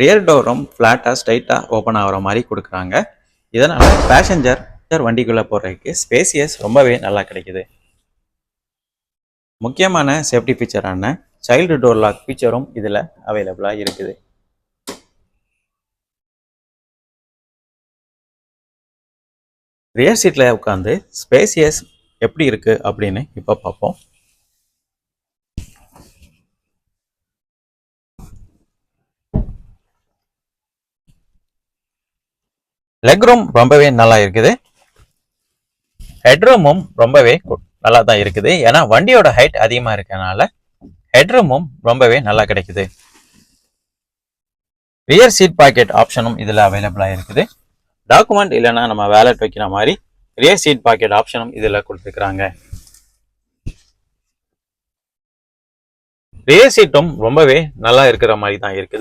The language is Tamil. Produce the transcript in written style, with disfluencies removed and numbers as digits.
ரியர் டோரும் ஃப்ளாட்டாக ஸ்ட்ரைட்டாக ஓப்பன் ஆகிற மாதிரி கொடுக்குறாங்க. இதனால் பேசஞ்சர் வண்டிக்குள்ளே போகிறதுக்கு ஸ்பேசியஸ் ரொம்பவே நல்லா கிடைக்குது. முக்கியமான சேஃப்டி ஃபீச்சரான சைல்டு டோர் லாக் ஃபீச்சரும் இதில் அவைலபிளாக இருக்குது. ரியர் சீட்டில் உட்காந்து ஸ்பேசியஸ் எப்படி இருக்குது அப்படின்னு இப்போ பார்ப்போம். லெக் ரூம் ரொம்பவே நல்லா இருக்குது. ஹெட்ரூமும் ரொம்பவே நல்லா தான் இருக்குது. ஏன்னா வண்டியோட ஹைட் அதிகமாக இருக்கனால ஹெட்ரூமும் ரொம்பவே நல்லா கிடைக்குது. ரியர் சீட் பாக்கெட் ஆப்ஷனும் இதில் அவைலபிளாக இருக்குது. டாக்குமெண்ட் இல்லைன்னா நம்ம வேலட் வைக்கிற மாதிரி ரியர் சீட் பாக்கெட் ஆப்ஷனும் இதில் கொடுத்துருக்குறாங்க. ரியர் சீட்டும் ரொம்பவே நல்லா இருக்கிற மாதிரி தான் இருக்குது.